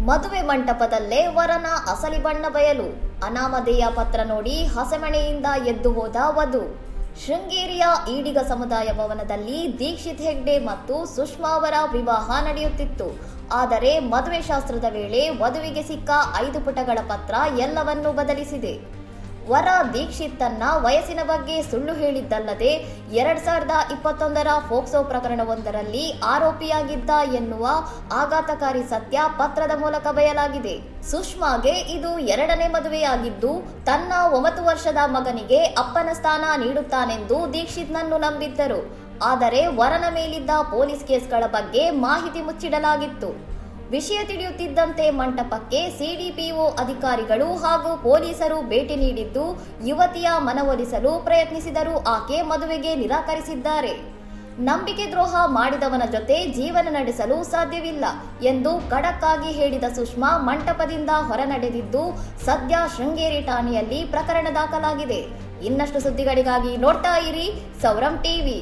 ಮದುವೆ ಮಂಟಪದಲ್ಲೇ ವರನ ಅಸಲಿ ಬಣ್ಣ ಬಯಲು. ಅನಾಮಧೇಯ ಪತ್ರ ನೋಡಿ ಹಸೆಮಣೆಯಿಂದ ಎದ್ದು ಹೋದ ವಧು. ಶೃಂಗೇರಿಯ ಈಡಿಗ ಸಮುದಾಯ ಭವನದಲ್ಲಿ ದೀಕ್ಷಿತ್ ಹೆಗ್ಡೆ ಮತ್ತು ಸುಷ್ಮಾ ಅವರ ವಿವಾಹ ನಡೆಯುತ್ತಿತ್ತು. ಆದರೆ ಮದುವೆ ಶಾಸ್ತ್ರದ ವೇಳೆ ವಧುವಿಗೆ ಸಿಕ್ಕ 5 ಪುಟಗಳ ಪತ್ರ ಎಲ್ಲವನ್ನೂ ಬದಲಿಸಿದೆ. ವರ ದೀಕ್ಷಿತ್ ತನ್ನ ವಯಸ್ಸಿನ ಬಗ್ಗೆ ಸುಳ್ಳು ಹೇಳಿದ್ದಲ್ಲದೆ 2021ರ ಫೋಕ್ಸೋ ಪ್ರಕರಣವೊಂದರಲ್ಲಿ ಆರೋಪಿಯಾಗಿದ್ದ ಎನ್ನುವ ಆಘಾತಕಾರಿ ಸತ್ಯ ಪತ್ರದ ಮೂಲಕ ಬಯಲಾಗಿದೆ. ಸುಷ್ಮಾಗೆ ಇದು 2ನೇ ಮದುವೆಯಾಗಿದ್ದು, ತನ್ನ 9 ವರ್ಷದ ಮಗನಿಗೆ ಅಪ್ಪನ ಸ್ಥಾನ ನೀಡುತ್ತಾನೆಂದು ದೀಕ್ಷಿತ್ನನ್ನು ನಂಬಿದ್ದರು. ಆದರೆ ವರನ ಮೇಲಿದ್ದ ಪೊಲೀಸ್ ಕೇಸ್ಗಳ ಬಗ್ಗೆ ಮಾಹಿತಿ ಮುಚ್ಚಿಡಲಾಗಿತ್ತು. ವಿಷಯ ತಿಳಿಯುತ್ತಿದ್ದಂತೆ ಮಂಟಪಕ್ಕೆ ಸಿಡಿಪಿಒ ಅಧಿಕಾರಿಗಳು ಹಾಗೂ ಪೊಲೀಸರು ಭೇಟಿ ನೀಡಿದ್ದು, ಯುವತಿಯ ಮನವೊಲಿಸಲು ಪ್ರಯತ್ನಿಸಿದರೂ ಆಕೆ ಮದುವೆಗೆ ನಿರಾಕರಿಸಿದ್ದಾರೆ. ನಂಬಿಕೆ ದ್ರೋಹ ಮಾಡಿದವನ ಜೊತೆ ಜೀವನ ನಡೆಸಲು ಸಾಧ್ಯವಿಲ್ಲ ಎಂದು ಖಡಕ್ ಆಗಿ ಹೇಳಿದ ಸುಷ್ಮಾ ಮಂಟಪದಿಂದ ಹೊರ ನಡೆದಿದ್ದು, ಸದ್ಯ ಶೃಂಗೇರಿ ಠಾಣೆಯಲ್ಲಿ ಪ್ರಕರಣ ದಾಖಲಾಗಿದೆ. ಇನ್ನಷ್ಟು ಸುದ್ದಿಗಳಿಗಾಗಿ ನೋಡ್ತಾ ಇರಿ ಸೌರಂ ಟಿವಿ.